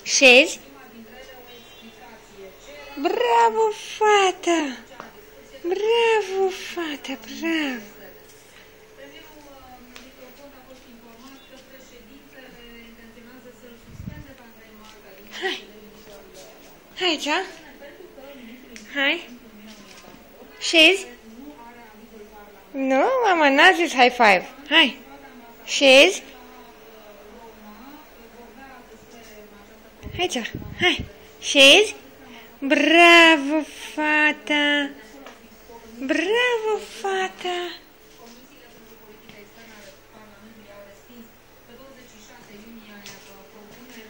Șezi? Bravo, fata! Bravo, fata, bravo! Hai! Hai aici! Hai! Șezi? Nu, mama, n-a zis high five. Hai! Șezi? Aici, hai! Șezi? Bravo, fata! Bravo, fata!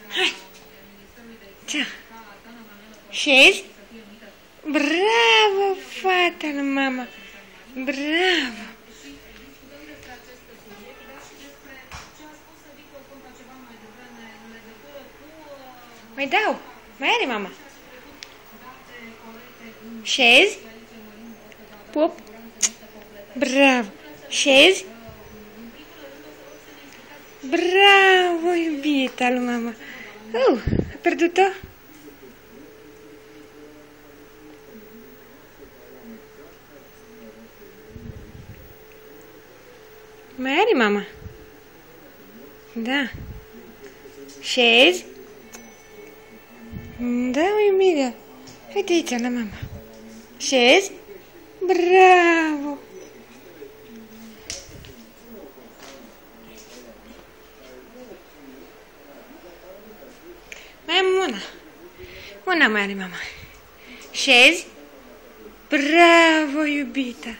Hai! Ce? Șezi? Bravo, fata lui mama! Bravo! Mai dau! Mai are mama! Șezi? Pup! Bravo! Șezi? Bravo, iubita lui mama! A pierdut-o? Mai are mama? Da. Șezi? Da, iubirea. Uite aici la mama. Șezi? Bravo! Mai am una. Una mai are mama. Șezi? Bravo, iubita!